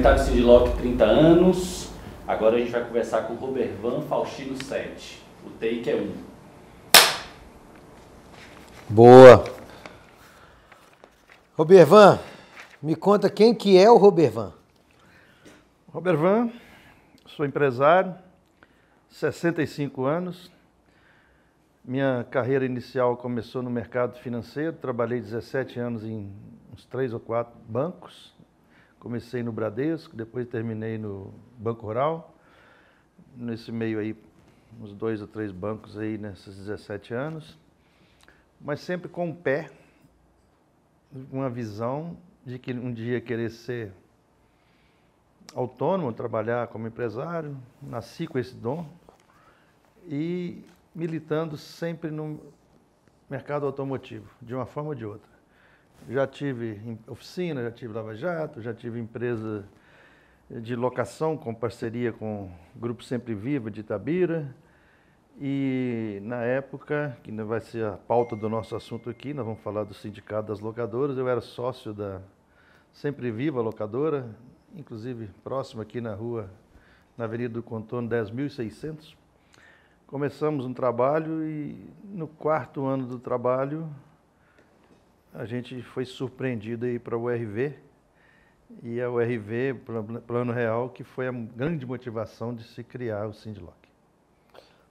documentário Sindiloc 30 anos. Agora a gente vai conversar com o Robervan Faustino 7. O take é 1. Boa. Robervan, me conta quem que é o Robervan. Robervan, sou empresário, 65 anos. Minha carreira inicial começou no mercado financeiro, trabalhei 17 anos em uns 3 ou 4 bancos. Comecei no Bradesco, depois terminei no Banco Rural. Nesse meio aí, uns 2 ou 3 bancos aí nesses 17 anos. Mas sempre com um pé, uma visão de que um dia querer ser autônomo, trabalhar como empresário. Nasci com esse dom e militando sempre no mercado automotivo, de uma forma ou de outra. Já tive oficina, já tive lava-jato, já tive empresa de locação com parceria com o Grupo Sempre Viva de Itabira. E na época, que não vai ser a pauta do nosso assunto aqui, nós vamos falar do Sindicato das Locadoras, eu era sócio da Sempre Viva Locadora, inclusive próximo aqui na rua, na Avenida do Contorno 10.600. Começamos um trabalho e no 4º ano do trabalho a gente foi surpreendido aí para a URV, e a URV, Plano Real, que foi a grande motivação de se criar o Sindiloc.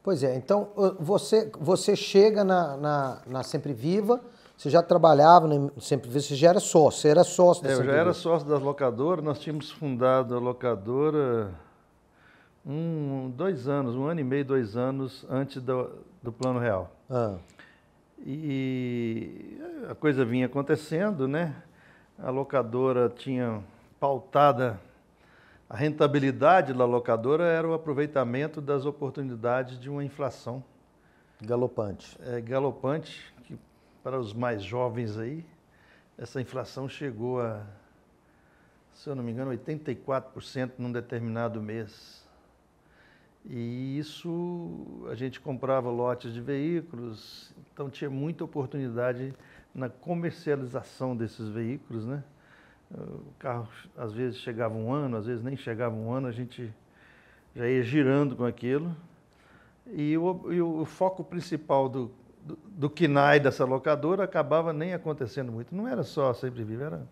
Pois é, então você chega na Sempre Viva, você já trabalhava na Sempre Viva, você já era sócio, da Sempre Viva. Eu já era sócio das locadoras, nós tínhamos fundado a locadora 2 anos, 1 ano e meio, 2 anos antes do Plano Real. E a coisa vinha acontecendo, né? A locadora tinha pautada, a rentabilidade da locadora era o aproveitamento das oportunidades de uma inflação Galopante. Galopante, que para os mais jovens aí, essa inflação chegou a, se eu não me engano, 84% num determinado mês. E isso, a gente comprava lotes de veículos, então tinha muita oportunidade na comercialização desses veículos, né? O carro às vezes chegava 1 ano, às vezes nem chegava 1 ano, a gente já ia girando com aquilo. E o foco principal do KNAI dessa locadora acabava nem acontecendo muito. Não era só a Sempre Viva, era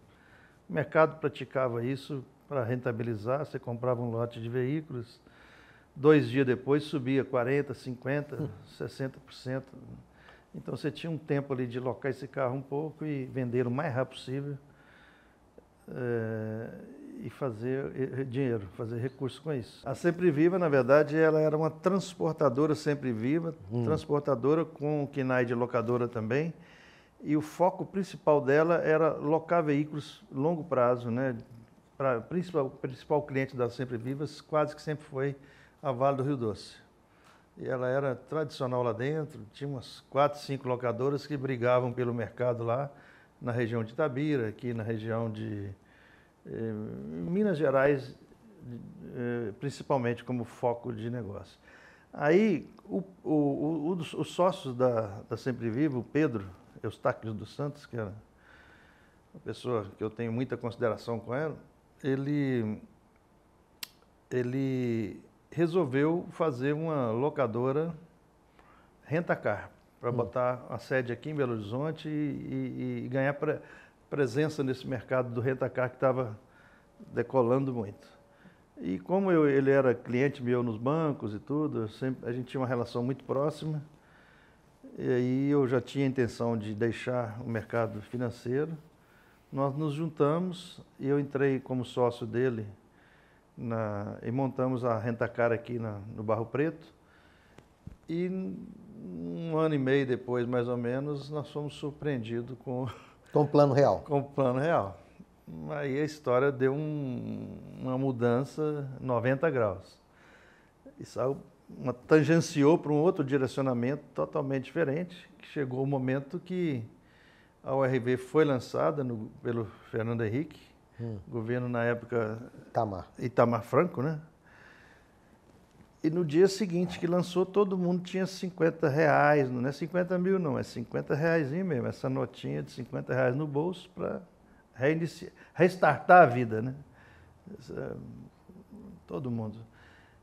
o mercado praticava isso para rentabilizar, você comprava um lote de veículos, 2 dias depois subia 40%, 50%, 60%. Então você tinha um tempo ali de locar esse carro um pouco e vender o mais rápido possível e fazer dinheiro, fazer recurso com isso. A Sempre Viva, na verdade, ela era uma transportadora Sempre Viva, transportadora com o KNAI de locadora também. E o foco principal dela era locar veículos longo prazo, né? O principal cliente da Sempre Viva quase que sempre foi a Vale do Rio Doce. E ela era tradicional lá dentro, tinha umas 4, 5 locadoras que brigavam pelo mercado lá, na região de Itabira, aqui na região de Minas Gerais, principalmente como foco de negócio. Aí, os sócios da Sempre Viva, o Pedro Eustáquio dos Santos, que era uma pessoa que eu tenho muita consideração com ela, ele resolveu fazer uma locadora rent-a-car, para botar a sede aqui em Belo Horizonte e ganhar presença nesse mercado do rent-a-car que estava decolando muito. E como ele era cliente meu nos bancos e tudo, a gente tinha uma relação muito próxima, e aí eu já tinha a intenção de deixar o mercado financeiro. Nós nos juntamos e eu entrei como sócio dele e montamos a rent-a-car aqui no Barro Preto. E 1 ano e meio depois, mais ou menos, nós fomos surpreendidos com o Plano Real. Com o Plano Real. Aí a história deu uma mudança 90 graus. Isso tangenciou para um outro direcionamento totalmente diferente, que chegou o momento que a URV foi lançada pelo Fernando Henrique, governo na época Itamar Franco, né? E no dia seguinte que lançou, todo mundo tinha R$50, não é 50 mil não, é R$50 mesmo, essa notinha de R$50 no bolso para restartar a vida, né? Todo mundo.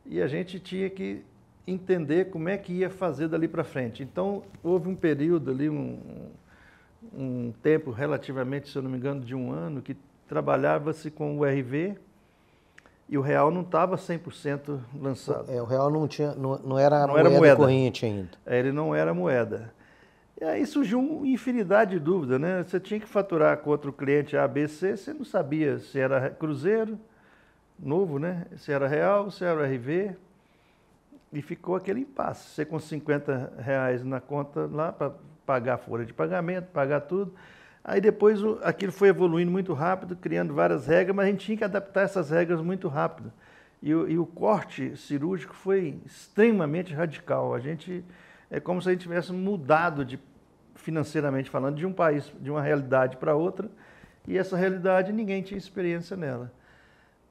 E a gente tinha que entender como é que ia fazer dali para frente. Então, houve um período ali, um tempo relativamente, se eu não me engano, de 1 ano, que trabalhava-se com o RV e o real não estava 100% lançado. O real não era Não era moeda corrente ainda. Ele não era moeda. E aí surgiu uma infinidade de dúvidas, né? Você tinha que faturar contra o cliente A, B, C, você não sabia se era cruzeiro, novo, né? Se era real, se era RV. E ficou aquele impasse. Você com R$50 na conta lá para pagar a folha de pagamento, pagar tudo. Aí depois aquilo foi evoluindo muito rápido, criando várias regras, mas a gente tinha que adaptar essas regras muito rápido. E o corte cirúrgico foi extremamente radical. É como se a gente tivesse mudado financeiramente falando, de um país, de uma realidade para outra, e essa realidade ninguém tinha experiência nela.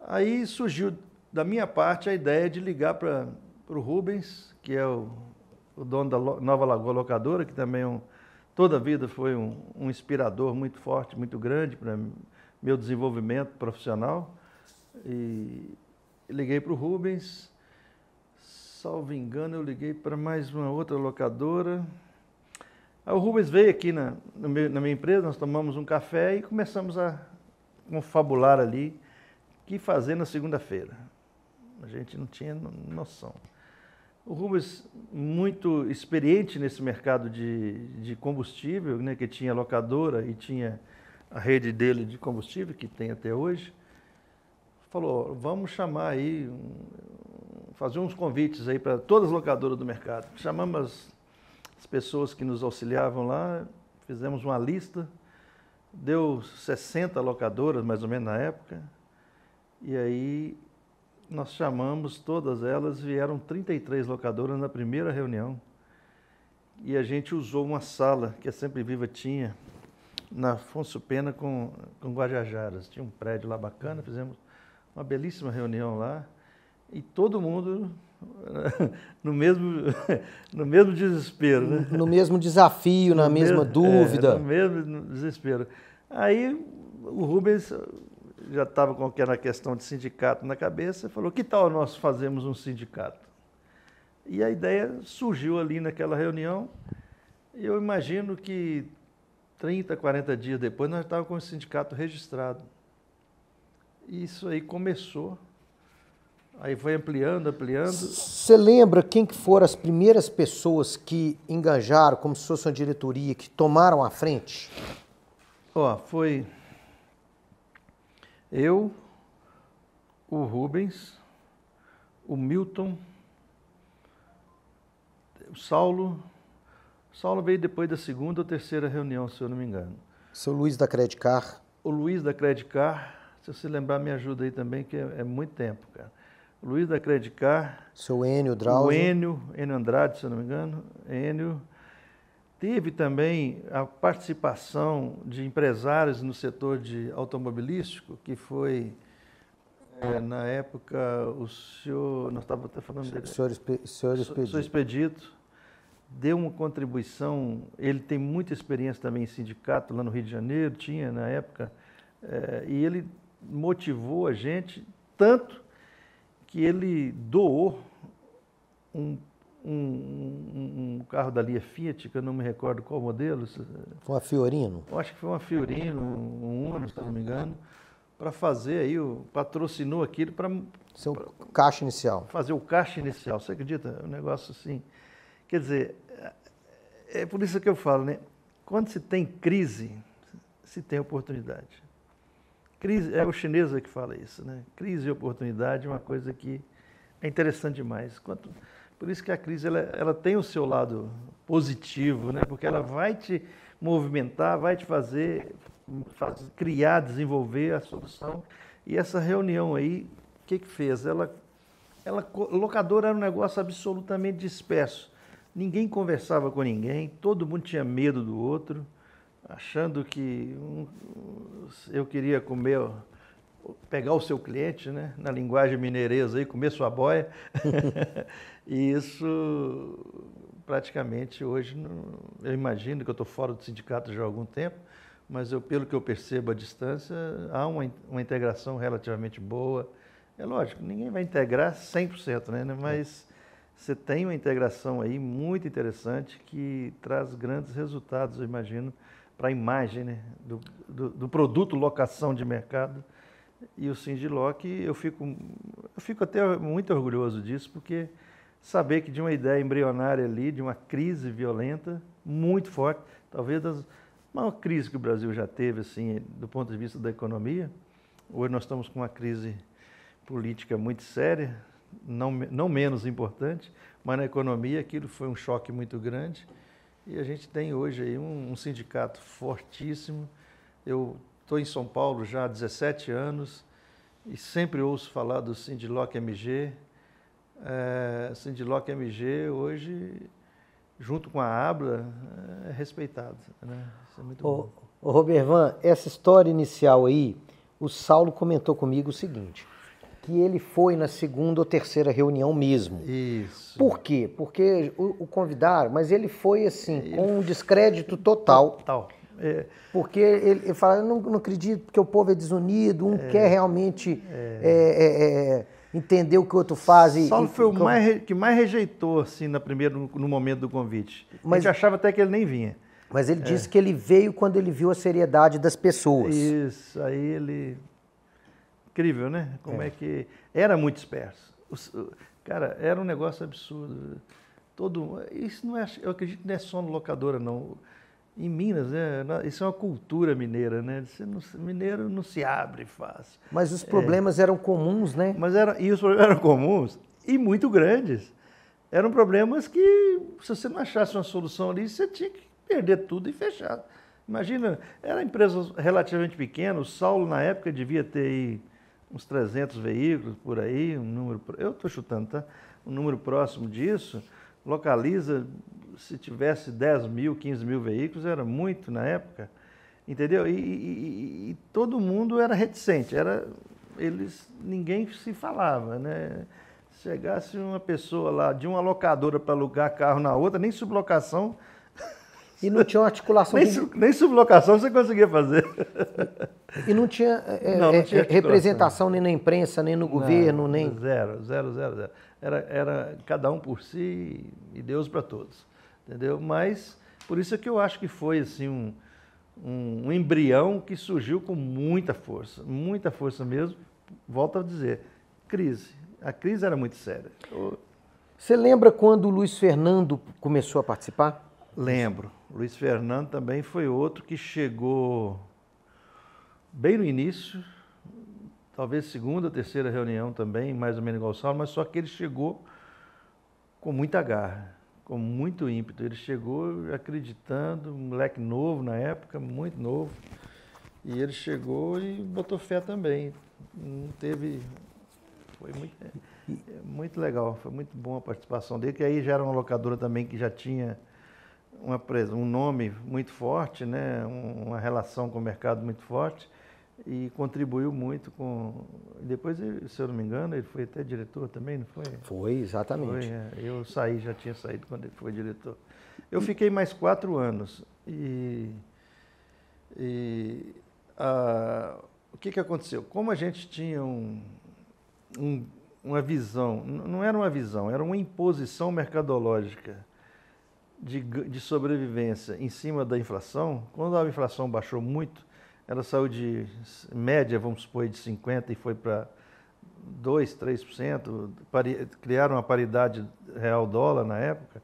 Aí surgiu, da minha parte, a ideia de ligar para o Rubens, que é o dono da Nova Lagoa Locadora, que também toda a vida foi um inspirador muito forte, muito grande para meu desenvolvimento profissional. E liguei para o Rubens, salvo engano, eu liguei para mais uma outra locadora. Aí o Rubens veio aqui na minha empresa, nós tomamos um café e começamos a confabular ali o que fazer na segunda-feira. A gente não tinha noção. O Rubens, muito experiente nesse mercado de combustível, né, que tinha locadora e tinha a rede dele de combustível, que tem até hoje, falou, vamos chamar aí, fazer uns convites aí para todas as locadoras do mercado. Chamamos as pessoas que nos auxiliavam lá, fizemos uma lista, deu 60 locadoras, mais ou menos na época, e aí nós chamamos todas elas, vieram 33 locadoras na primeira reunião, e a gente usou uma sala que a Sempre Viva tinha, na Afonso Pena com Guajajaras. Tinha um prédio lá bacana, fizemos uma belíssima reunião lá, e todo mundo no mesmo desespero, né? No mesmo desafio, na mesma dúvida. No mesmo desespero. Aí o Rubens já estava com aquela questão de sindicato na cabeça, falou, que tal nós fazermos um sindicato? E a ideia surgiu ali naquela reunião, e eu imagino que 30, 40 dias depois nós estávamos com o sindicato registrado. E isso aí começou, aí foi ampliando. Você lembra quem que foram as primeiras pessoas que engajaram, como se fosse uma diretoria, que tomaram a frente? Foi eu, o Rubens, o Milton, o Saulo. O Saulo veio depois da segunda ou terceira reunião, se eu não me engano. Seu Luiz da Credicar. O Luiz da Credicar, se você lembrar, me ajuda aí também, que é muito tempo, cara. O Luiz da Credicar. Seu Enio Drauzio. O Enio Andrade, se eu não me engano. Enio. Teve também a participação de empresários no setor de automobilístico, que foi, na época, o senhor, nós estávamos até falando dele. Senhor Expedito. Senhor Expedito deu uma contribuição, ele tem muita experiência também em sindicato lá no Rio de Janeiro, tinha na época, e ele motivou a gente tanto que ele doou um carro da linha Fiat, que eu não me recordo qual modelo. Foi uma Fiorino? Eu acho que foi uma Fiorino, um Uno, se não me engano, para fazer aí, patrocinou aquilo para... Seu caixa inicial. Fazer o caixa inicial, você acredita? Um negócio assim. Quer dizer, é por isso que eu falo, né? Quando se tem crise, se tem oportunidade. Crise, é o chinês que fala isso, né? Crise e oportunidade é uma coisa que é interessante demais. Por isso que a crise ela tem o seu lado positivo, né? Porque ela vai te movimentar, vai te fazer criar, desenvolver a solução. E essa reunião aí, o que fez? Locadora era um negócio absolutamente disperso. Ninguém conversava com ninguém, todo mundo tinha medo do outro, achando que eu queria pegar o seu cliente, né? Na linguagem mineiresa aí, comer sua boia. E isso praticamente hoje, eu imagino que eu estou fora do sindicato já há algum tempo, mas pelo que eu percebo à distância, há uma integração relativamente boa. É lógico, ninguém vai integrar 100%, né? Mas você tem uma integração aí muito interessante que traz grandes resultados, eu imagino, para a imagem, né? do produto locação de mercado. E o Sindiloc, eu fico até muito orgulhoso disso, porque saber que de uma ideia embrionária ali, de uma crise violenta, muito forte, talvez a maior crise que o Brasil já teve, assim, do ponto de vista da economia. Hoje nós estamos com uma crise política muito séria, não menos importante, mas na economia aquilo foi um choque muito grande. E a gente tem hoje aí um sindicato fortíssimo. Eu estou em São Paulo já há 17 anos e sempre ouço falar do Sindiloc MG. Sindiloc MG hoje, junto com a ABLA, é respeitado, né? Isso é muito bom. Ô Robervan, essa história inicial aí, o Saulo comentou comigo o seguinte, que ele foi na segunda ou terceira reunião mesmo. Isso. Por quê? Porque o convidaram, mas ele foi assim, com um descrédito total. Total. Porque ele fala, eu não acredito, porque o povo é desunido, um quer realmente entender o que o outro faz. Saulo foi o que mais rejeitou assim, no momento do convite. A gente achava até que ele nem vinha. Mas ele disse que ele veio quando ele viu a seriedade das pessoas. Isso, aí ele... Incrível, né? Como é que... Era muito disperso. Cara, era um negócio absurdo. Isso não é... Eu acredito que não é só no locadora, não. Em Minas, né? Isso é uma cultura mineira, né? Mineiro não se abre fácil. Mas os problemas eram comuns, né? E os problemas eram comuns e muito grandes. Eram problemas que, se você não achasse uma solução ali, você tinha que perder tudo e fechar. Imagina, era uma empresa relativamente pequena, o Saulo na época devia ter aí uns 300 veículos por aí, um número, eu estou chutando, tá? Um número próximo disso. Localiza, se tivesse 10 mil, 15 mil veículos, era muito na época, entendeu? E todo mundo era reticente, ninguém se falava, né? Chegasse uma pessoa lá de uma locadora para alugar carro na outra, nem sublocação. E não tinha uma articulação. Nem sublocação você conseguia fazer. E não tinha, não tinha representação nem na imprensa, nem no governo, nem... Zero. Era cada um por si e Deus para todos, entendeu? Mas por isso é que eu acho que foi assim um embrião que surgiu com muita força mesmo. Volto a dizer, crise. A crise era muito séria. Você lembra quando o Luiz Fernando começou a participar? Lembro. Luiz Fernando também foi outro que chegou bem no início, talvez segunda ou terceira reunião também, mais ou menos igual o Saulo, mas só que ele chegou com muita garra, com muito ímpeto. Ele chegou acreditando, um moleque novo na época, muito novo, e ele chegou e botou fé também. Não teve... Foi muito legal, foi muito bom a participação dele, que aí já era uma locadora também que já tinha um nome muito forte, né? Uma relação com o mercado muito forte e contribuiu muito com... Depois, se eu não me engano, ele foi até diretor também, não foi? Foi, exatamente. Foi, eu já tinha saído quando ele foi diretor. Eu fiquei mais 4 anos o que aconteceu? Como a gente tinha uma visão, não era uma visão, era uma imposição mercadológica de sobrevivência em cima da inflação. Quando a inflação baixou muito, ela saiu de média, vamos supor, de 50% e foi para 2%, 3%, criaram uma paridade real-dólar na época.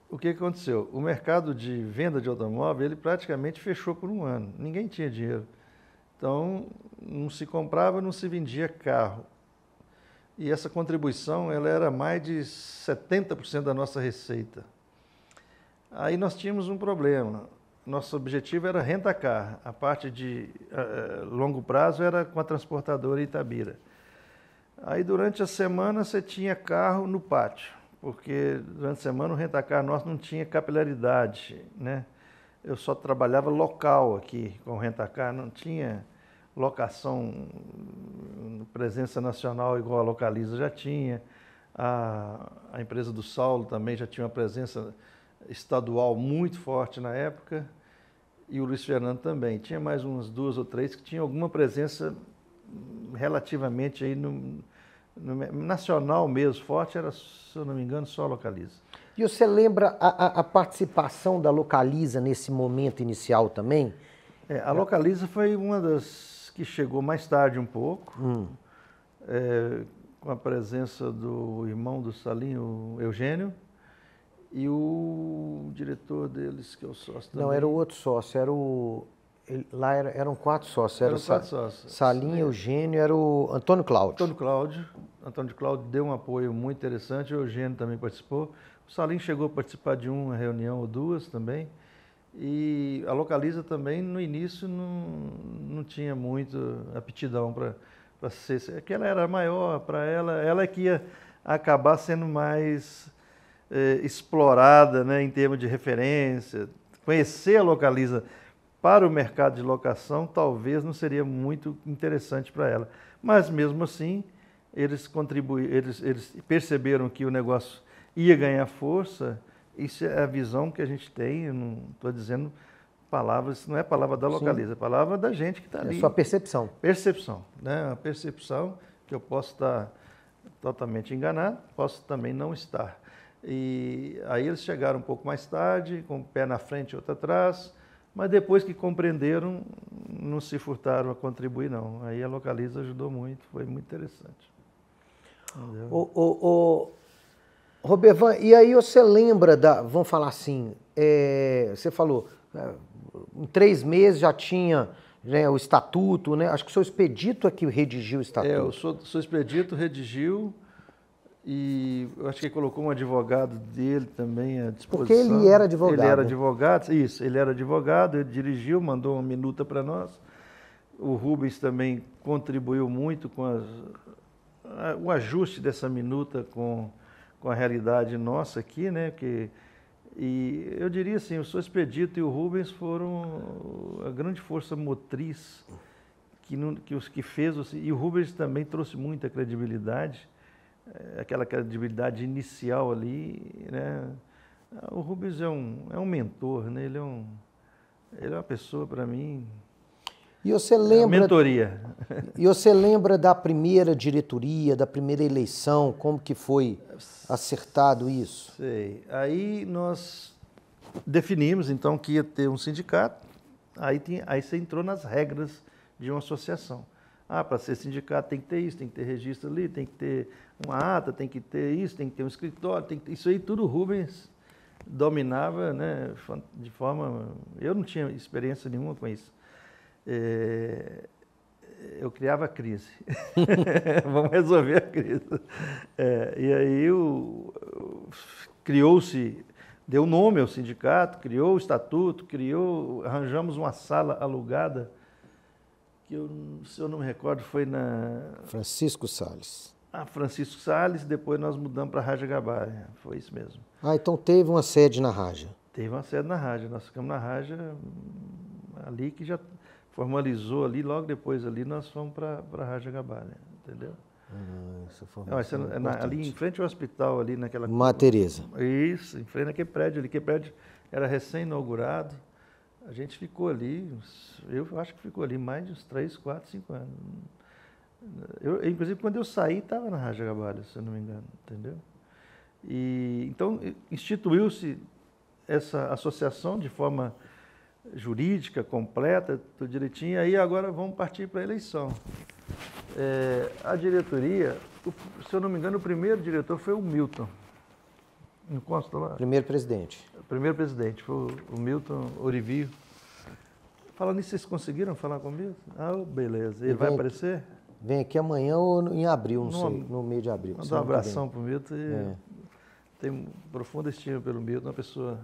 O que aconteceu? O mercado de venda de automóvel, ele praticamente fechou por um ano. Ninguém tinha dinheiro. Então, não se comprava, não se vendia carro. E essa contribuição, ela era mais de 70% da nossa receita. Aí nós tínhamos um problema. Nosso objetivo era rentacar. A parte de longo prazo era com a transportadora Itabira. Aí durante a semana você tinha carro no pátio, porque durante a semana o rentacar nosso não tinha capilaridade, né? Eu só trabalhava local aqui com o rentacar, não tinha locação, presença nacional igual a Localiza já tinha. A empresa do Saulo também já tinha uma presença estadual muito forte na época. e o Luiz Fernando também. Tinha mais umas 2 ou 3 que tinham alguma presença relativamente aí no nacional mesmo, forte, era, se eu não me engano, só a Localiza. E você lembra a participação da Localiza nesse momento inicial também? A Localiza foi uma das que chegou mais tarde um pouco, com a presença do irmão do Salim, o Eugênio, e o diretor deles, que é o sócio também. Não, era o outro sócio, era o... Lá eram 4 sócios. Eram 4 sócios. Salim, Eugênio, era o Antônio Cláudio. Antônio Cláudio deu um apoio muito interessante, o Eugênio também participou. O Salim chegou a participar de uma reunião ou 2 também. E a Localiza também, no início, não tinha muito aptidão para ser... Porque ela era maior, para ela é que ia acabar sendo mais explorada, né, em termos de referência. Conhecer a Localiza para o mercado de locação talvez não seria muito interessante para ela. Mas, mesmo assim, eles perceberam que o negócio ia ganhar força. Isso é a visão que a gente tem. Eu não estou dizendo palavras, não é palavra da Localiza, é palavra da gente que está ali. É sua percepção. Percepção, né? A percepção que eu posso estar totalmente enganado, posso também não estar. E aí eles chegaram um pouco mais tarde, com um pé na frente e outro atrás, mas depois que compreenderam, não se furtaram a contribuir, não. Aí a Localiza ajudou muito, foi muito interessante. Robervan, e aí você lembra vamos falar assim, você falou, em 3 meses já tinha, né, o estatuto, né? Acho que o seu Expedito é que redigiu o estatuto. O seu Expedito redigiu e eu acho que ele colocou um advogado dele também à disposição. Porque ele era advogado. Ele era advogado, isso, ele era advogado, ele dirigiu, mandou uma minuta para nós. O Rubens também contribuiu muito com o ajuste dessa minuta com a realidade nossa aqui, né? E eu diria assim, o seu Expedito e o Rubens foram a grande força motriz que fez, e o Rubens também trouxe muita credibilidade, aquela credibilidade inicial ali, né? O Rubens é um mentor, né? Ele é uma pessoa, para mim, e você lembra, mentoria. E você lembra da primeira diretoria, da primeira eleição, como que foi acertado isso? Sei. Aí nós definimos, então, que ia ter um sindicato, aí você entrou nas regras de uma associação. Para ser sindicato tem que ter isso, tem que ter registro ali, tem que ter uma ata, tem que ter isso, tem que ter um escritório, isso aí tudo o Rubens dominava, né, de forma... Eu não tinha experiência nenhuma com isso. Eu criava a crise. Vamos resolver a crise. E aí criou-se, deu nome ao sindicato, criou o estatuto, arranjamos uma sala alugada, que se eu não me recordo, foi na... Francisco Salles. Francisco Salles, depois nós mudamos para a Raja Gabarra, foi isso mesmo. Então teve uma sede na Raja. Teve uma sede na Raja, nós ficamos na Raja, ali que já formalizou ali, logo depois ali nós fomos para a Raja Gabarra, entendeu? Ali em frente ao hospital, ali naquela... Madre Teresa. Isso, em frente àquele prédio ali, que prédio era recém-inaugurado. A gente ficou ali, eu acho que ficou ali mais de uns 3, 4, 5 anos. Inclusive, quando eu saí, estava na Raja Gabarra, se eu não me engano, entendeu? Então, instituiu-se essa associação de forma jurídica, completa, tudo direitinho, e aí agora vamos partir para a eleição. A diretoria, se eu não me engano, o primeiro diretor foi o Milton. Não consta lá? Primeiro presidente. O primeiro presidente foi o Milton Orivio. Falando nisso, vocês conseguiram falar com o Milton? Beleza. Ele vai aparecer? Vem aqui amanhã ou em abril, não sei, no meio de abril. Manda um abração para o Milton. Tenho profunda estima pelo Milton, uma pessoa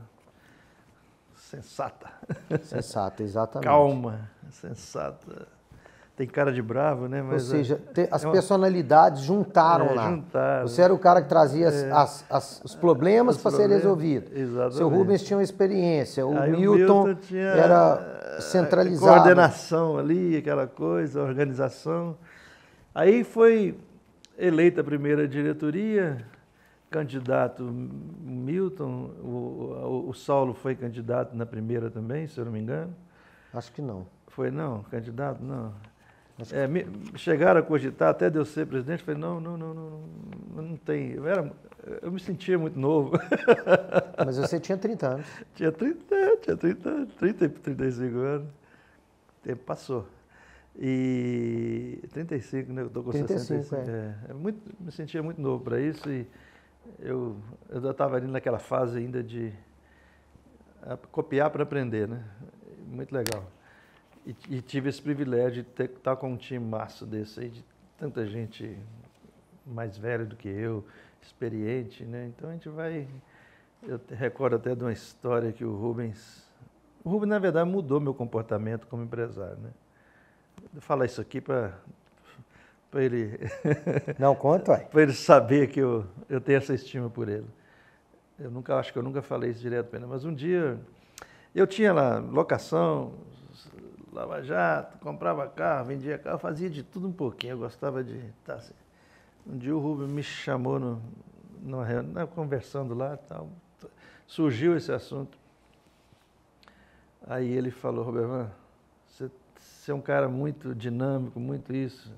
sensata. Sensata, exatamente. Calma, sensata. Tem cara de bravo, né? Mas, ou seja, as personalidades juntaram lá. Juntaram. Você era o cara que trazia os problemas para ser resolvido. Exatamente. Seu Rubens tinha uma experiência, Aí o Milton era centralizado. Coordenação ali, aquela coisa, organização. Aí foi eleita a primeira diretoria, candidato Milton, o Saulo foi candidato na primeira também, se eu não me engano. Acho que não. Foi não, candidato? Não. Chegaram a cogitar até de eu ser presidente, falei, não tem. Eu me sentia muito novo. Mas você tinha 30 anos. Tinha 30, 35 anos. O tempo passou. E 35, né? Eu estou com 65. Me sentia muito novo para isso e eu estava ali naquela fase ainda de copiar para aprender, né? Muito legal. E tive esse privilégio de estar com um time massa desse aí, de tanta gente mais velha do que eu, experiente, né? Então a gente vai... Eu recordo até de uma história que o Rubens, na verdade, mudou meu comportamento como empresário, né? Vou falar isso aqui para ele... Não, conta, ué. Para ele saber que eu tenho essa estima por ele. Acho que eu nunca falei isso direto para ele, mas um dia eu tinha lá locação, Lava Jato, comprava carro, vendia carro, fazia de tudo um pouquinho, eu gostava de estar assim. Um dia o Rubens me chamou numa reunião, conversando lá e tal, surgiu esse assunto. Aí ele falou, Robervan, você é um cara muito dinâmico, muito isso.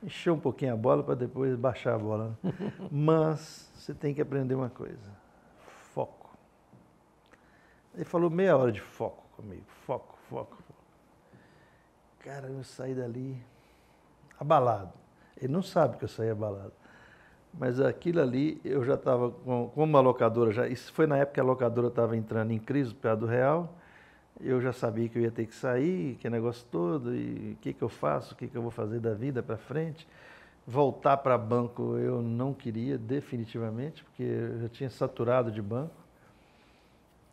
Encheu um pouquinho a bola para depois baixar a bola. Né? Mas você tem que aprender uma coisa, foco. Ele falou meia hora de foco comigo, foco. Cara, eu saí dali abalado. Ele não sabe que eu saí abalado. Mas aquilo ali, eu já estava com uma locadora, isso foi na época que a locadora estava entrando em crise por causa do real. Eu já sabia que eu ia ter que sair, que negócio todo, e o que eu faço, o que eu vou fazer da vida para frente. Voltar para banco eu não queria, definitivamente, porque eu já tinha saturado de banco.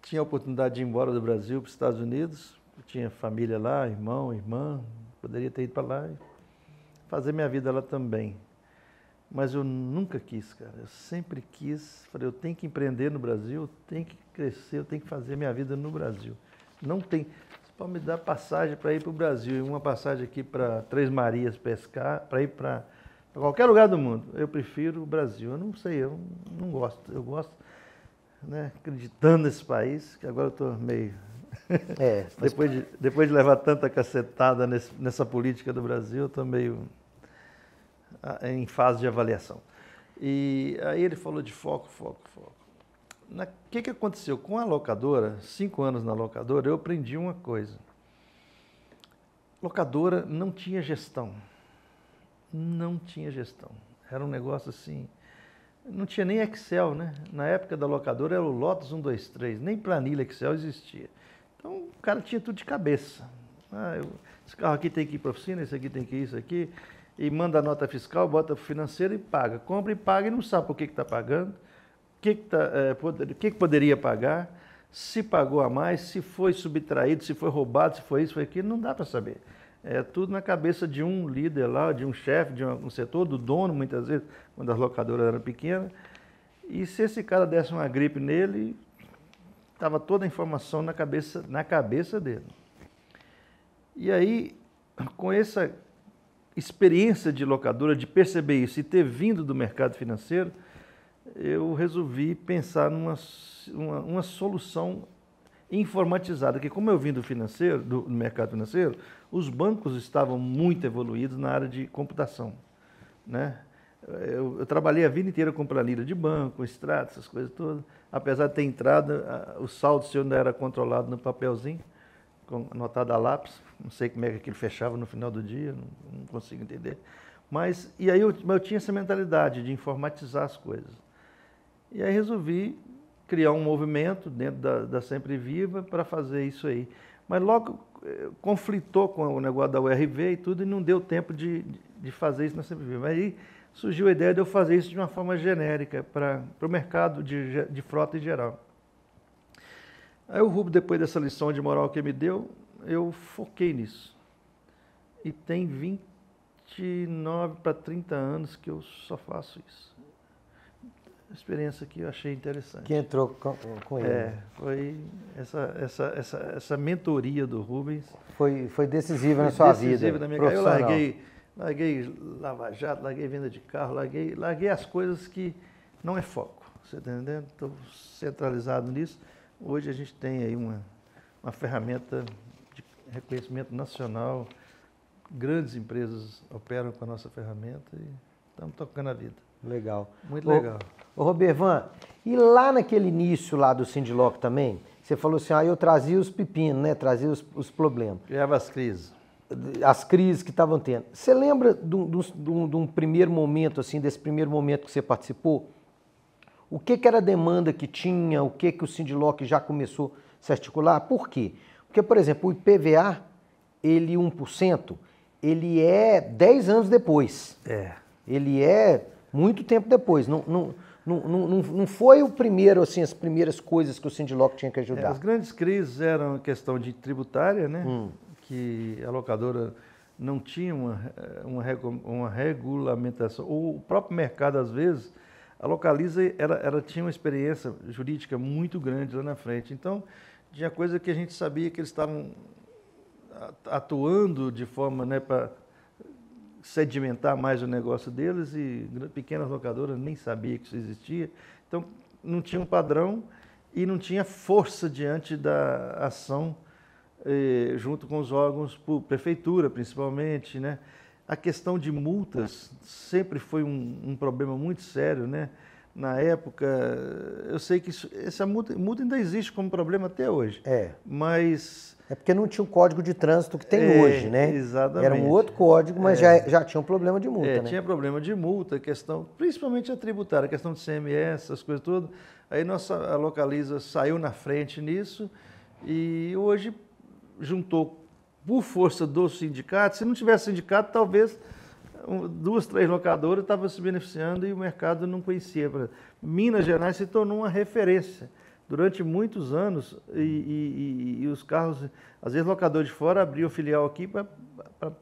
Tinha a oportunidade de ir embora do Brasil para os Estados Unidos. Eu tinha família lá, irmão, irmã, poderia ter ido para lá e fazer minha vida lá também. Mas eu nunca quis, cara. Eu sempre quis, falei, eu tenho que empreender no Brasil, eu tenho que crescer, eu tenho que fazer minha vida no Brasil. Não tem. Você pode me dar passagem para ir para o Brasil, uma passagem aqui para Três Marias pescar, para ir para qualquer lugar do mundo. Eu prefiro o Brasil. Eu não sei, eu não gosto. Eu gosto, né, acreditando nesse país, que agora eu estou meio... depois de levar tanta cacetada nessa política do Brasil, eu estou meio em fase de avaliação. E aí ele falou de foco. O que aconteceu? Com a locadora, 5 anos na locadora, eu aprendi uma coisa. Locadora não tinha gestão. Não tinha gestão. Era um negócio assim... Não tinha nem Excel, né? Na época da locadora era o Lotus 1, 2, 3. Nem planilha Excel existia. Então, o cara tinha tudo de cabeça. Esse carro aqui tem que ir para a oficina, esse aqui tem que ir, isso aqui. E manda a nota fiscal, bota para o financeiro e paga. Compra e paga e não sabe por que está pagando. O que poderia pagar, se pagou a mais, se foi subtraído, se foi roubado, se foi isso, foi aquilo, não dá para saber. É tudo na cabeça de um líder lá, de um chefe, de um setor, do dono, muitas vezes, quando as locadoras eram pequenas. E se esse cara desse uma gripe nele, estava toda a informação na cabeça dele. E aí, com essa experiência de locadora, de perceber isso e ter vindo do mercado financeiro, eu resolvi pensar numa solução informatizada, que como eu vim do mercado financeiro, os bancos estavam muito evoluídos na área de computação, né? Eu trabalhei a vida inteira com planilha de banco, extrato, essas coisas todas. Apesar de ter entrado, o saldo seu ainda era controlado no papelzinho, anotado a lápis. Não sei como é que aquilo fechava no final do dia, não consigo entender. Mas, e aí eu tinha essa mentalidade de informatizar as coisas. E aí resolvi criar um movimento dentro da Sempre Viva para fazer isso aí. Mas logo conflitou com o negócio da URV e tudo, e não deu tempo de fazer isso na Sempre Viva. Aí surgiu a ideia de eu fazer isso de uma forma genérica para o mercado de frota em geral. Aí o Rubens, depois dessa lição de moral que ele me deu, eu foquei nisso. E tem 29 para 30 anos que eu só faço isso. Experiência que eu achei interessante. Que entrou com ele. Foi essa mentoria do Rubens. Foi decisiva na sua vida. Decisiva na minha vida. Eu larguei Lava Jato, larguei venda de carro, larguei as coisas que não é foco. Você está entendendo? Estou centralizado nisso. Hoje a gente tem aí uma ferramenta reconhecimento nacional, grandes empresas operam com a nossa ferramenta e estamos tocando a vida. Legal. Muito legal. Ô Robervan, e lá naquele início lá do Sindiloc também, você falou assim, eu trazia os pepinos, né? Trazia os problemas. Criava as crises. As crises que estavam tendo. Você lembra de um primeiro momento, assim, desse primeiro momento que você participou? O que era a demanda que tinha? O que o Sindiloc já começou a se articular? Por quê? Porque, por exemplo, o IPVA, ele 1%, ele é 10 anos depois. Ele é muito tempo depois. Não foi o primeiro, assim, as primeiras coisas que o Sindiloc tinha que ajudar. As grandes crises eram questão de tributária, né? Que a locadora não tinha uma regulamentação. O próprio mercado, às vezes, a Localiza ela tinha uma experiência jurídica muito grande lá na frente. Então, tinha coisa que a gente sabia que eles estavam atuando de forma, né, para sedimentar mais o negócio deles, e pequenas locadoras nem sabiam que isso existia. Então, não tinha um padrão e não tinha força diante da ação junto com os órgãos, prefeitura principalmente, né? A questão de multas sempre foi um problema muito sério, né? Na época, eu sei que essa multa ainda existe como problema até hoje. Mas... É porque não tinha o código de trânsito que tem hoje, né? Exatamente. Era um outro código, mas já tinha um problema de multa, né? Tinha problema de multa, questão, principalmente a tributária, a questão de CMS, essas coisas todas. Aí a Localiza saiu na frente nisso e hoje juntou por força do sindicato. Se não tivesse sindicato, talvez 2, 3 locadoras estavam se beneficiando e o mercado não conhecia. Minas Gerais se tornou uma referência durante muitos anos e os carros, às vezes locador de fora abriu filial aqui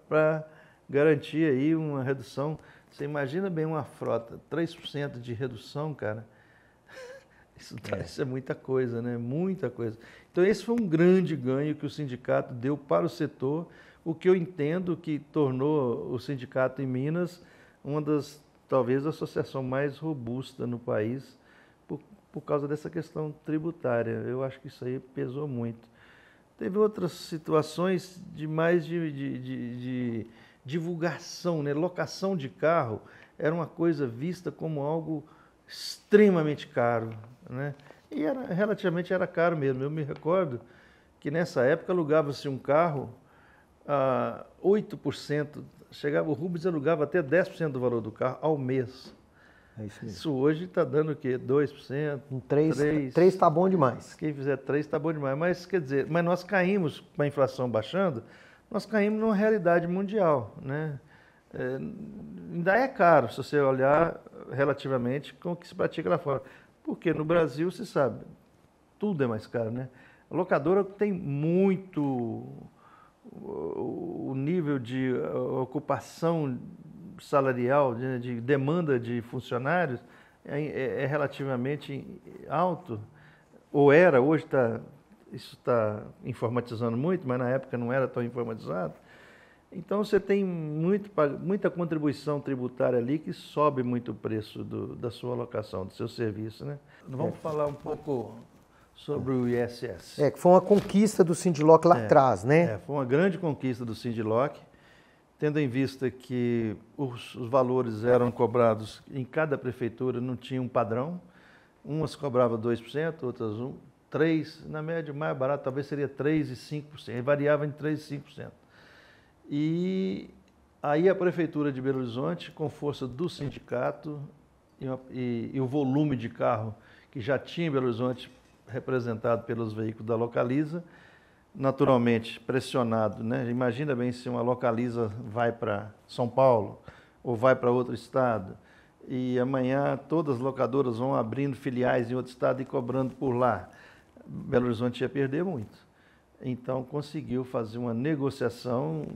para garantir aí uma redução. Você imagina bem uma frota, 3% de redução, cara. Isso é muita coisa, né? Muita coisa. Então, esse foi um grande ganho que o sindicato deu para o setor, o que eu entendo que tornou o sindicato em Minas uma das, talvez, a associação mais robusta no país, por causa dessa questão tributária. Eu acho que isso aí pesou muito. Teve outras situações de mais de divulgação, né? Locação de carro era uma coisa vista como algo extremamente caro, né? E relativamente era caro mesmo. Eu me recordo que nessa época alugava-se um carro a 8%, o Rubens alugava até 10% do valor do carro ao mês. É isso mesmo. Isso hoje está dando o quê? 2%? 3 está bom demais. Quem fizer 3 está bom demais. Mas, quer dizer, nós caímos, com a inflação baixando, nós caímos numa realidade mundial, né? Ainda é caro, se você olhar relativamente com o que se pratica lá fora. Porque no Brasil, se sabe, tudo é mais caro, né? A locadora tem muito o nível de ocupação salarial, de demanda de funcionários é relativamente alto, ou era, hoje isso está informatizando muito, mas na época não era tão informatizado. Então você tem muita contribuição tributária ali que sobe muito o preço da sua alocação, do seu serviço, né? Vamos falar um pouco sobre o ISS. Que foi uma conquista do Sindiloc lá atrás, né? Foi uma grande conquista do Sindiloc, tendo em vista que os valores eram cobrados em cada prefeitura, não tinha um padrão. Umas cobravam 2%, outras 3%, na média o mais barato talvez seria 3% e 5%, variava em 3% e 5%. E aí a Prefeitura de Belo Horizonte, com força do sindicato e o volume de carro que já tinha em Belo Horizonte, representado pelos veículos da Localiza, naturalmente pressionado, né? Imagina bem se uma Localiza vai para São Paulo ou vai para outro estado e amanhã todas as locadoras vão abrindo filiais em outro estado e cobrando por lá. Belo Horizonte ia perder muito. Então conseguiu fazer uma negociação,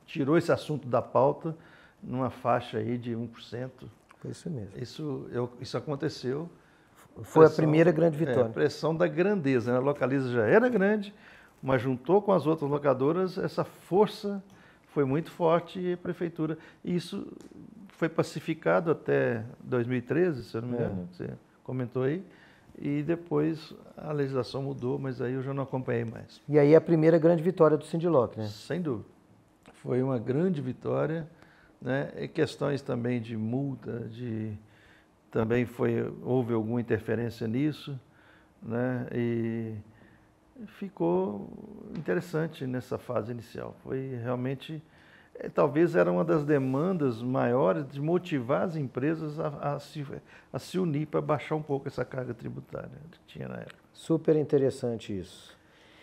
tirou esse assunto da pauta numa faixa aí de 1%. Foi isso mesmo. Isso aconteceu. Foi a primeira grande vitória. Pressão da grandeza, né? A Localiza já era grande, mas juntou com as outras locadoras, essa força foi muito forte e a prefeitura... Isso foi pacificado até 2013, se eu não me engano, você comentou aí. E depois a legislação mudou, mas aí eu já não acompanhei mais. E aí a primeira grande vitória do Sindiloc, né? Sem dúvida. Foi uma grande vitória, né? E questões também de multa, também houve alguma interferência nisso, né? E ficou interessante nessa fase inicial. Foi realmente, talvez era uma das demandas maiores de motivar as empresas a se unir para baixar um pouco essa carga tributária que tinha na época. Super interessante isso.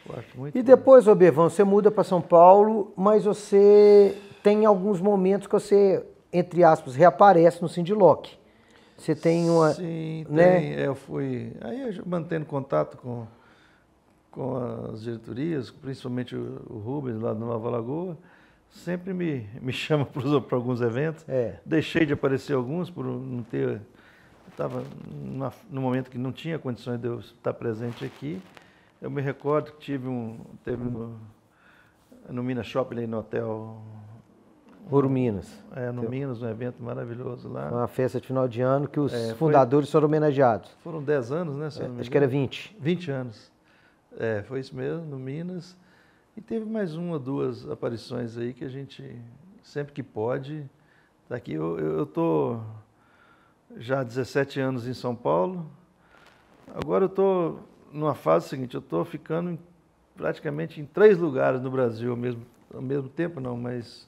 Eu acho muito E depois, Robervan, você muda para São Paulo, mas você tem alguns momentos que você, entre aspas, reaparece no Sindiloc. Você tem uma... Sim, né? tem. Eu fui... Aí eu mantendo contato com as diretorias, principalmente o Rubens lá do Nova Lagoa, sempre me chama para alguns eventos. Deixei de aparecer alguns por não ter... Estava no momento que não tinha condições de eu estar presente aqui. Eu me recordo que teve no Minas Shopping, ali no hotel... Ouro Minas. No Minas, um evento maravilhoso lá. Uma festa de final de ano que os fundadores foram homenageados. Foram 10 anos, né? Acho que era 20. 20 anos. Foi isso mesmo, no Minas. E teve mais uma ou duas aparições aí que a gente, sempre que pode, tá aqui. Eu estou já há 17 anos em São Paulo. Agora eu estou numa fase seguinte, eu estou ficando praticamente em 3 lugares no Brasil ao mesmo tempo, não, mas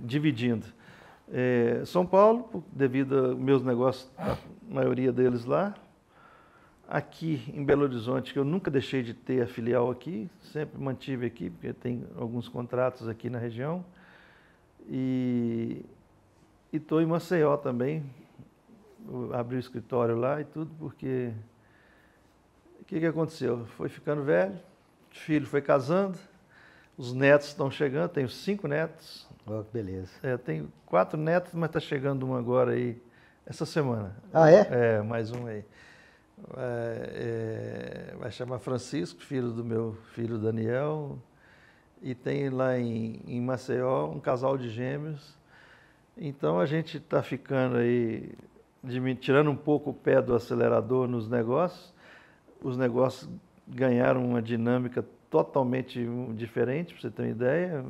dividindo. São Paulo, devido aos meus negócios, a maioria deles lá. Aqui em Belo Horizonte, que eu nunca deixei de ter a filial aqui, sempre mantive aqui, porque tem alguns contratos aqui na região. E estou em Maceió também, abri o escritório lá e tudo, porque o que aconteceu? Foi ficando velho, o filho foi casando, os netos estão chegando, tenho 5 netos. Oh, que beleza. Tenho 4 netos, mas está chegando um agora aí, essa semana. Ah, é? Mais um aí. Vai chamar Francisco, filho do meu filho Daniel, e tem lá em Maceió um casal de gêmeos. Então a gente está ficando aí, tirando um pouco o pé do acelerador nos negócios. Os negócios ganharam uma dinâmica totalmente diferente, para você ter uma ideia.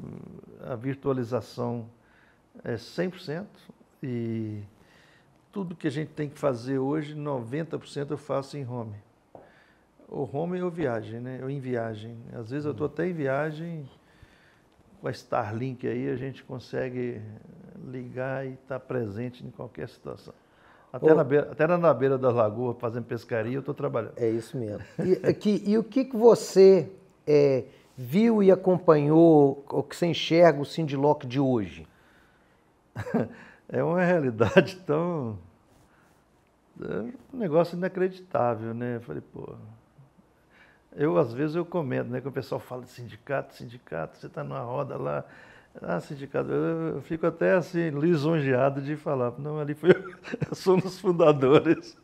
A virtualização é 100% e tudo que a gente tem que fazer hoje, 90% eu faço em home. Ou home ou viagem, né? Ou em viagem. Às vezes eu estou até em viagem, com a Starlink aí a gente consegue ligar e estar presente em qualquer situação. Até na beira da lagoa, fazendo pescaria, eu estou trabalhando. É isso mesmo. E o que você viu e acompanhou, o que você enxerga o Sindiloc de hoje? É uma realidade tão... um negócio inacreditável, né? Eu falei, pô... às vezes eu comento, né? Que o pessoal fala de sindicato, você está numa roda lá... sindicato... Eu fico até assim, lisonjeado de falar. Não, ali eu sou um dos fundadores.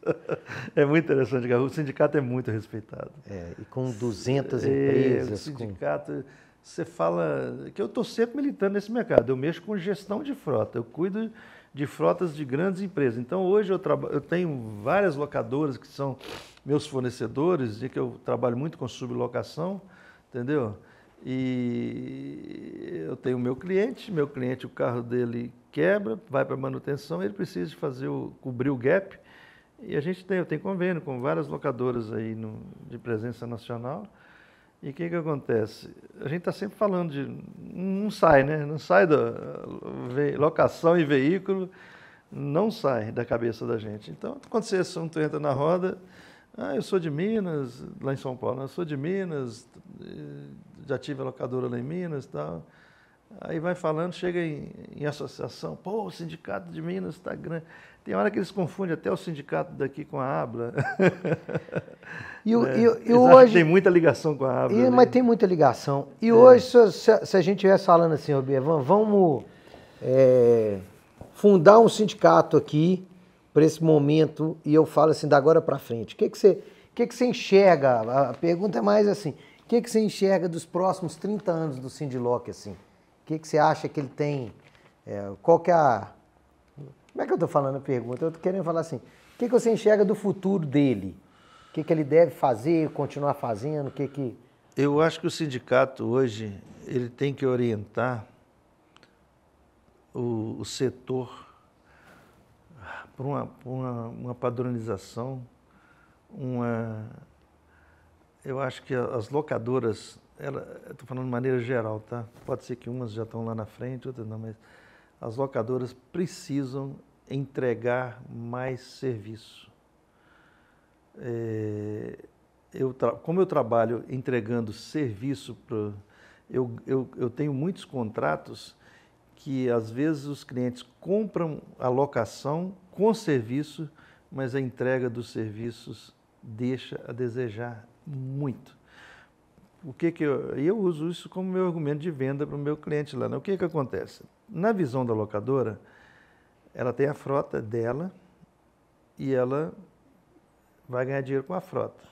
É muito interessante, o sindicato é muito respeitado. E com 200 empresas... O sindicato... Você fala que eu estou sempre militando nesse mercado. Eu mexo com gestão de frota, eu cuido de frotas de grandes empresas. Então, hoje eu tenho várias locadoras que são meus fornecedores, e que eu trabalho muito com sublocação, entendeu? E eu tenho o meu cliente, o carro dele quebra, vai para manutenção, ele precisa cobrir o gap. E eu tenho convênio com várias locadoras aí de presença nacional. E o que acontece? A gente está sempre falando não sai, né? Não sai da locação e veículo, não sai da cabeça da gente. Então, quando esse assunto entra na roda, eu sou de Minas, lá em São Paulo, eu sou de Minas, já tive a locadora lá em Minas e tal. Aí vai falando, chega em associação, pô, o sindicato de Minas está grande. Tem hora que eles confundem até o sindicato daqui com a Abra. E hoje tem muita ligação com a Abra. Mas tem muita ligação. E hoje, se a gente estivesse falando assim, Robervan, vamos fundar um sindicato aqui para esse momento, e eu falo assim, da agora para frente. O que você enxerga? A pergunta é mais assim, o que você enxerga dos próximos 30 anos do Sindiloc, assim? O que você acha que ele tem? Qual que é a... Como é que eu estou falando a pergunta? Eu estou querendo falar assim, o que você enxerga do futuro dele? O que ele deve fazer, continuar fazendo, o que... Eu acho que o sindicato hoje, ele tem que orientar o setor para uma padronização, eu acho que as locadoras, estou falando de maneira geral, tá? Pode ser que umas já estão lá na frente, outras não, mas as locadoras precisam entregar mais serviço. Como eu trabalho entregando serviço, eu tenho muitos contratos que às vezes os clientes compram a locação com serviço, mas a entrega dos serviços deixa a desejar muito. Eu uso isso como meu argumento de venda para o meu cliente lá, né? O que acontece? Na visão da locadora, ela tem a frota dela e ela vai ganhar dinheiro com a frota.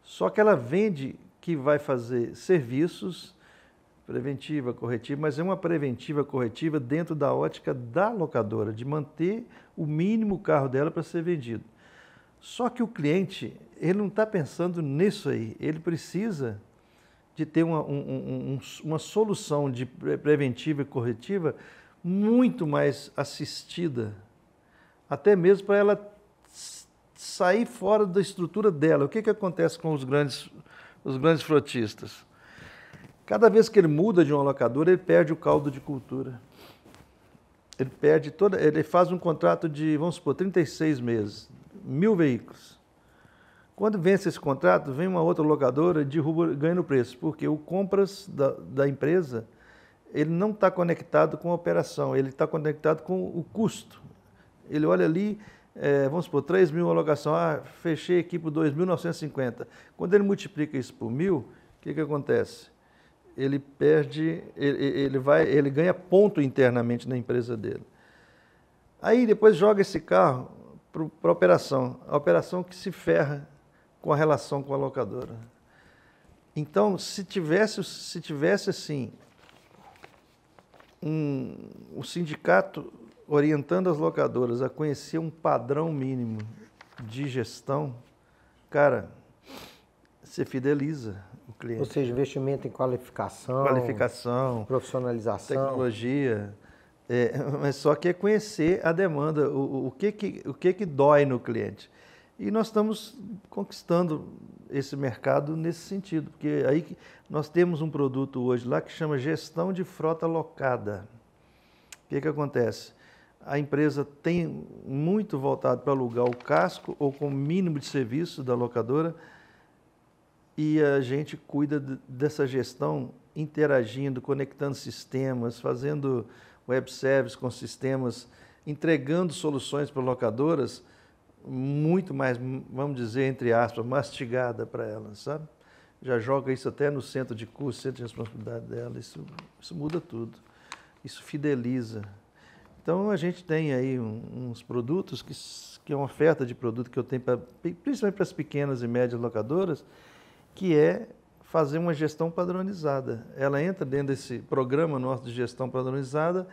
Só que ela vende que vai fazer serviços preventiva, corretiva, mas é uma preventiva, corretiva dentro da ótica da locadora, de manter o mínimo o carro dela para ser vendido. Só que o cliente, ele não está pensando nisso aí, ele precisa de ter uma solução de preventiva e corretiva muito mais assistida, até mesmo para ela sair fora da estrutura dela. O que acontece com os grandes frotistas? Cada vez que ele muda de uma locadora, ele perde o caldo de cultura. Ele faz um contrato de, vamos supor, 36 meses, 1.000 veículos. Quando vence esse contrato, vem uma outra locadora e derruba, ganha no preço, porque o compras da empresa, ele não está conectado com a operação, ele está conectado com o custo. Ele olha ali, vamos supor, 3.000 alocação, fechei aqui por 2.950. Quando ele multiplica isso por 1.000, o que acontece? Ele perde, ele ganha ponto internamente na empresa dele. Aí depois joga esse carro para a operação que se ferra com a relação com a locadora. Então, se tivesse assim, o sindicato orientando as locadoras a conhecer um padrão mínimo de gestão, cara, você fideliza o cliente. Ou seja, investimento em qualificação, profissionalização, tecnologia, mas só que é conhecer a demanda, o que dói no cliente. E nós estamos conquistando esse mercado nesse sentido, porque aí nós temos um produto hoje lá que chama gestão de frota locada. O que acontece? A empresa tem muito voltado para alugar o casco ou com o mínimo de serviço da locadora, e a gente cuida dessa gestão interagindo, conectando sistemas, fazendo web service com sistemas, entregando soluções para locadoras muito mais, vamos dizer, entre aspas, mastigada para elas, sabe? Já joga isso até no centro de custo, centro de responsabilidade dela, isso muda tudo, isso fideliza. Então, a gente tem aí uns produtos, que é uma oferta de produto que eu tenho, principalmente para as pequenas e médias locadoras, que é fazer uma gestão padronizada. Ela entra dentro desse programa nosso de gestão padronizada,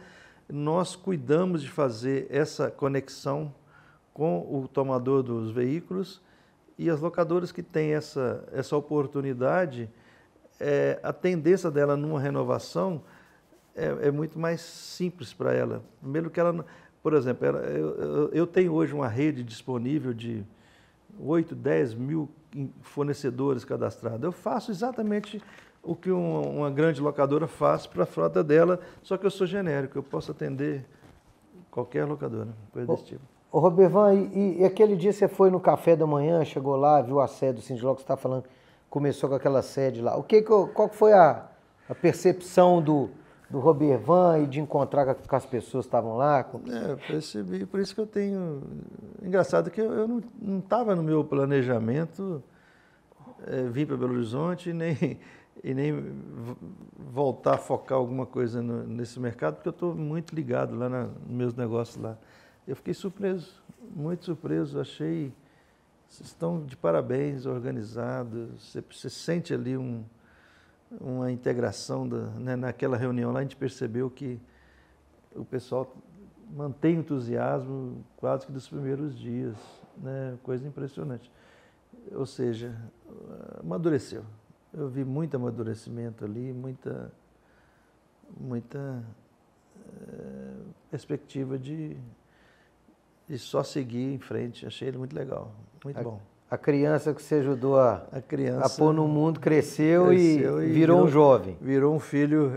nós cuidamos de fazer essa conexão com o tomador dos veículos, e as locadoras que têm essa oportunidade, a tendência dela numa renovação é muito mais simples para ela. Primeiro que ela, por exemplo, eu tenho hoje uma rede disponível de 8, 10 mil fornecedores cadastrados. Eu faço exatamente o que uma grande locadora faz para a frota dela, só que eu sou genérico, eu posso atender qualquer locadora, coisa desse tipo. Ô Robervan, e aquele dia você foi no café da manhã, chegou lá, viu a sede do Sindiloc, você está falando, começou com aquela sede lá. Qual foi a percepção do Robervan e de encontrar com as pessoas que estavam lá? Eu percebi, por isso que eu tenho... Engraçado que eu não estava no meu planejamento vir para Belo Horizonte e nem voltar a focar alguma coisa nesse mercado, porque eu estou muito ligado lá nos meus negócios lá. Eu fiquei surpreso, muito surpreso, achei... Vocês estão de parabéns, organizados, você sente ali uma integração, né? Naquela reunião lá a gente percebeu que o pessoal mantém o entusiasmo quase que dos primeiros dias, né? Coisa impressionante. ou seja, amadureceu. Eu vi muito amadurecimento ali, muita perspectiva de só seguir em frente. Achei ele muito legal, muito bom. A criança que você ajudou a pôr no mundo cresceu e virou um jovem. Virou um filho,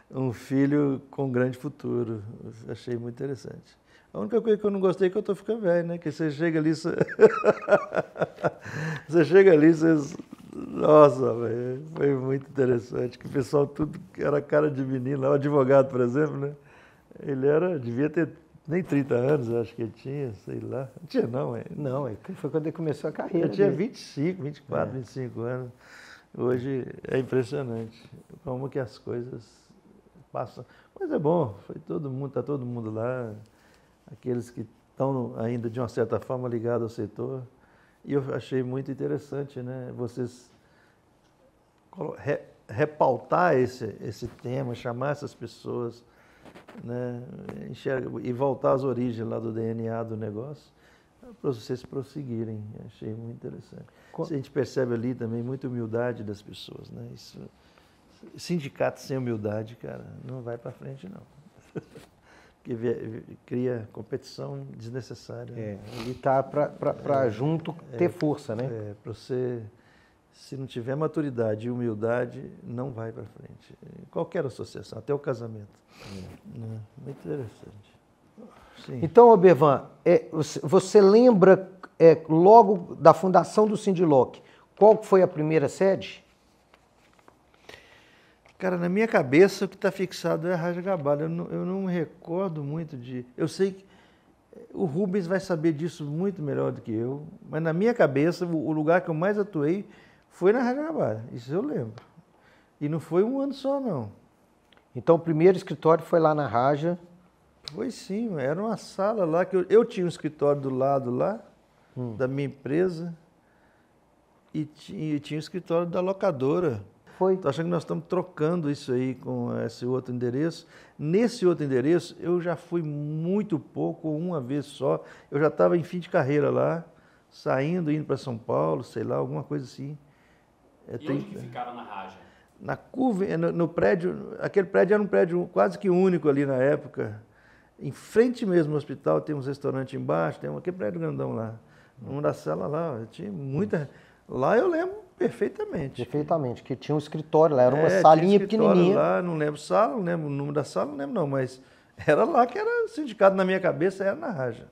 um filho com grande futuro. Achei muito interessante. A única coisa que eu não gostei é que eu estou ficando velho, né? Que você chega ali, nossa, véio, foi muito interessante. Que o pessoal tudo era cara de menino, o advogado, por exemplo, né? Ele devia ter nem 30 anos, eu acho que ele tinha, sei lá. Não tinha não, é. Não, foi quando ele começou a carreira. Ele tinha 25, 24, 25 anos. Hoje é impressionante como que as coisas passam. Mas é bom, tá todo mundo lá, aqueles que estão ainda de uma certa forma ligados ao setor. E eu achei muito interessante, né? Vocês repautar esse tema, chamar essas pessoas, né? E voltar às origens lá do DNA do negócio, para vocês prosseguirem. Achei muito interessante. A gente percebe ali também muita humildade das pessoas, né? Sindicato sem humildade, cara, não vai para frente, não. Que cria competição desnecessária. Ele está para junto ter força, né? Para você, se não tiver maturidade e humildade, não vai para frente. Qualquer associação, até o casamento. Muito interessante. Sim. Então, Obervan, você lembra logo da fundação do Sindiloc, qual foi a primeira sede? Cara, na minha cabeça o que está fixado é a Rajagabalha. Eu não me recordo muito de... Eu sei que o Rubens vai saber disso muito melhor do que eu, mas na minha cabeça o lugar que eu mais atuei foi na Rajagabalha. Isso eu lembro. E não foi um ano só, não. Então o primeiro escritório foi lá na Raja? Foi sim, era uma sala lá que eu tinha um escritório do lado lá, da minha empresa, e tinha o escritório da locadora. Estou achando que nós estamos trocando isso aí com esse outro endereço. Nesse outro endereço, eu já fui muito pouco, uma vez só. Eu já estava em fim de carreira lá, saindo, indo para São Paulo, sei lá, alguma coisa assim. E onde que ficaram na Raja? Na curva, no prédio, aquele prédio era um prédio quase que único ali na época. Em frente mesmo ao hospital, tem uns restaurantes embaixo, tem aquele prédio grandão lá. Uma da sala lá, tinha muita... Lá eu lembro perfeitamente. Perfeitamente, que tinha um escritório lá, era uma salinha pequenininha. Lá, não lembro sala, não lembro o número da sala, não lembro não, mas era lá que era sindicato na minha cabeça, era na Raja.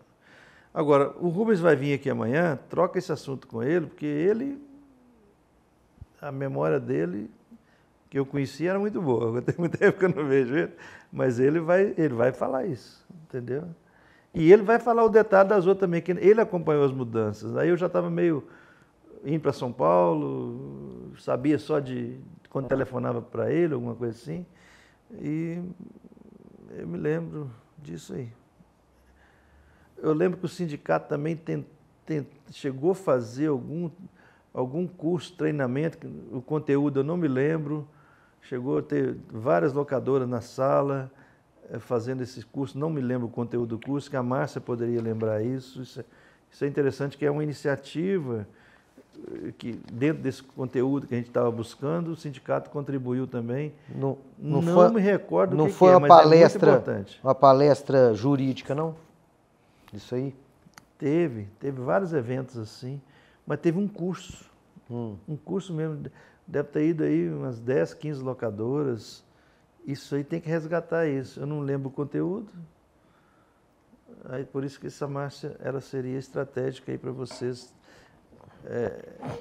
Agora, o Rubens vai vir aqui amanhã, troca esse assunto com ele, porque a memória dele, que eu conhecia, era muito boa. Tem muito tempo que eu não vejo ele, mas ele vai falar isso, entendeu? E ele vai falar o detalhe das outras também, que ele acompanhou as mudanças. Aí eu já estava meio... indo para São Paulo, sabia só quando telefonava para ele, alguma coisa assim, e eu me lembro disso aí. Eu lembro que o sindicato também chegou a fazer algum curso, treinamento, o conteúdo eu não me lembro, chegou a ter várias locadoras na sala fazendo esse curso, não me lembro o conteúdo do curso, que a Márcia poderia lembrar isso. Isso é interessante, que é uma iniciativa que dentro desse conteúdo que a gente estava buscando, o sindicato contribuiu também. Não me recordo não o que foi é, uma mas palestra, é muito importante. Uma palestra jurídica, não? Isso aí? Teve vários eventos assim, mas teve um curso. Um curso mesmo, deve ter ido aí umas 10, 15 locadoras. Isso aí tem que resgatar isso. Eu não lembro o conteúdo. Aí por isso que essa Márcia, ela seria estratégica aí para vocês.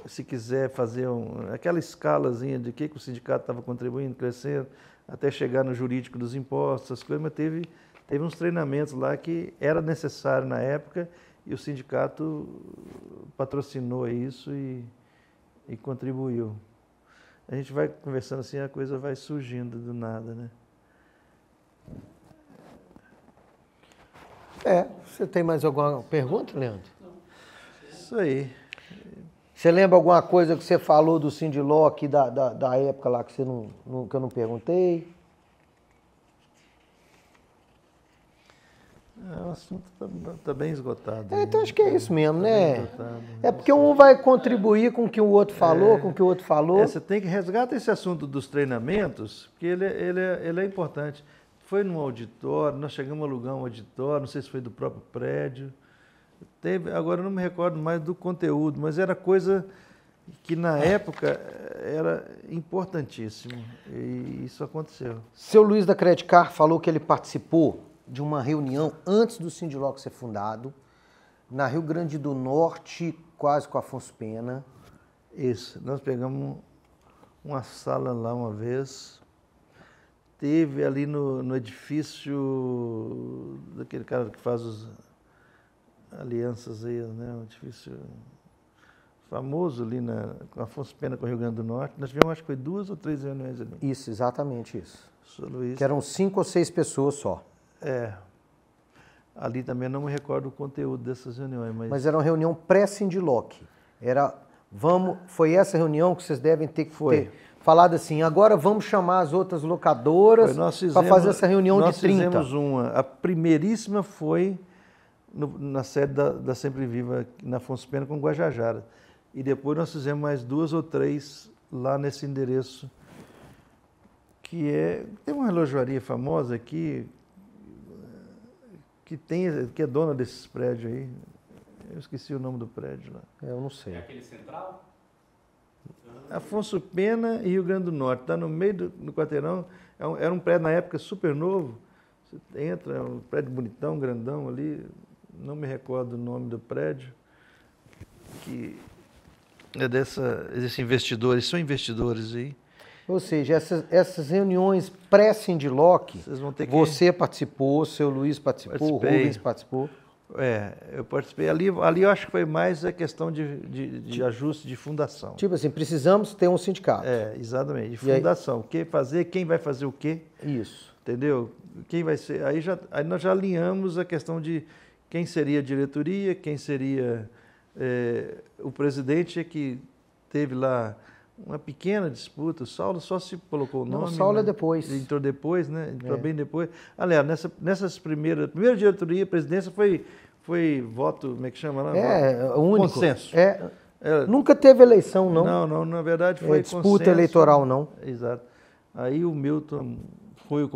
Se quiser fazer aquela escalazinha de que o sindicato estava contribuindo, crescendo, até chegar no jurídico dos impostos, essas coisas, mas teve uns treinamentos lá que era necessário na época e o sindicato patrocinou isso e contribuiu. A gente vai conversando assim, a coisa vai surgindo do nada, né? Você tem mais alguma pergunta, Leandro? Isso aí. Você lembra alguma coisa que você falou do Sindiloc da época lá que eu não perguntei? O assunto está bem esgotado. Então acho que é isso mesmo, Tá né? bem esgotado. É porque um vai contribuir com o que o outro falou, com o que o outro falou. Você tem que resgatar esse assunto dos treinamentos, porque ele é importante. Foi num auditório, nós chegamos a alugar um auditório, não sei se foi do próprio prédio. Agora eu não me recordo mais do conteúdo, mas era coisa que na época era importantíssimo. E isso aconteceu. Seu Luiz da Credit Card falou que ele participou de uma reunião antes do Sindiloc ser fundado, na Rio Grande do Norte, quase com Afonso Pena. Isso, nós pegamos uma sala lá uma vez, teve ali no edifício daquele cara que faz as alianças aí, né? Um edifício famoso ali com Afonso Pena com o Rio Grande do Norte. Nós tivemos, acho que foi 2 ou 3 reuniões ali. Isso, exatamente isso. Sr. Luiz. Que eram 5 ou 6 pessoas só. Ali também não me recordo o conteúdo dessas reuniões. Mas era uma reunião pré-Sindiloc. Foi essa reunião que vocês devem ter falado assim, agora vamos chamar as outras locadoras para fazer essa reunião de 30. Nós fizemos uma. A primeiríssima foi na sede da Sempre Viva, na Afonso Pena, com Guajajara. E depois nós fizemos mais 2 ou 3 lá nesse endereço, tem uma relojoaria famosa aqui, que é dona desses prédios aí. Eu esqueci o nome do prédio lá. Eu não sei. É aquele central? Afonso Pena e Rio Grande do Norte. Está no meio do quarteirão. Era um prédio na época super novo. Você entra, é um prédio bonitão, grandão ali. Não me recordo o nome do prédio. Que é desses investidores. São investidores aí. Ou seja, essas reuniões pré-Sindiloc, você participou, seu Luiz participou, o Rubens participou. Eu participei. Ali eu acho que foi mais a questão de ajuste de fundação. Tipo assim, precisamos ter um sindicato. Exatamente, de fundação. Quem vai fazer o quê? Isso. Entendeu? Quem vai ser? Aí nós já alinhamos a questão de quem seria a diretoria, quem seria o presidente, que teve lá uma pequena disputa. O Saulo só se colocou o nome. Não, o Saulo é depois. Ele entrou depois, né? Entrou bem depois. Aliás, nessas primeira diretoria, a presidência foi voto, como é que chama lá? Único. Consenso. Nunca teve eleição, não. Não, na verdade foi disputa consenso. eleitoral, não. Exato. Aí o Milton foi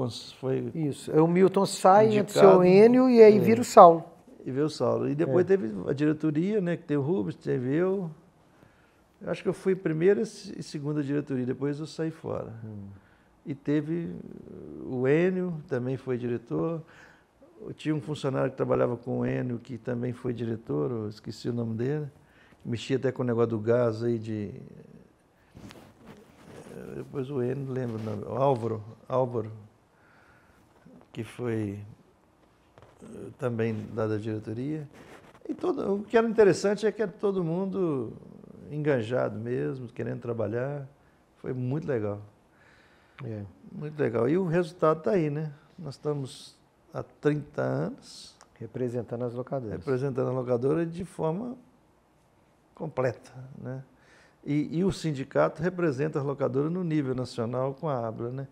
Isso. O Milton sai, entra o seu Enio e aí vira o Saulo. E veio o Saulo. E depois teve a diretoria, né? Que teve o Rubens, teve eu. Eu acho que eu fui primeira e segunda diretoria, depois eu saí fora. E teve o Enio, também foi diretor. Tinha um funcionário que trabalhava com o Enio, que também foi diretor, eu esqueci o nome dele. Mexia até com o negócio do gás aí depois o Enio, não lembro o nome. Álvaro, que foi também da diretoria. E o que era interessante é que era todo mundo engajado mesmo, querendo trabalhar. Foi muito legal. Muito legal. E o resultado está aí, né? Nós estamos há 30 anos... Representando as locadoras. Representando a locadora de forma completa, né? E o sindicato representa as locadoras no nível nacional com a ABRA, né?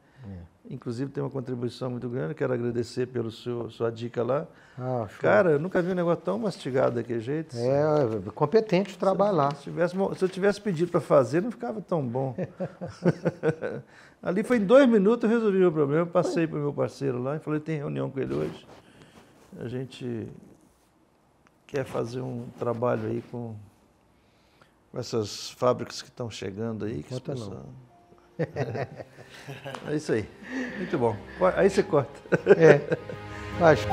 Inclusive tem uma contribuição muito grande, quero agradecer pela sua dica lá. Cara, eu nunca vi um negócio tão mastigado daquele jeito. Competente o trabalho lá. Se eu tivesse pedido para fazer, não ficava tão bom. Ali foi em 2 minutos eu resolvi o problema, passei para o meu parceiro lá e falei, tem reunião com ele hoje. A gente quer fazer um trabalho aí com essas fábricas que estão chegando aí. É isso aí. Muito bom. Aí você corta. Acho.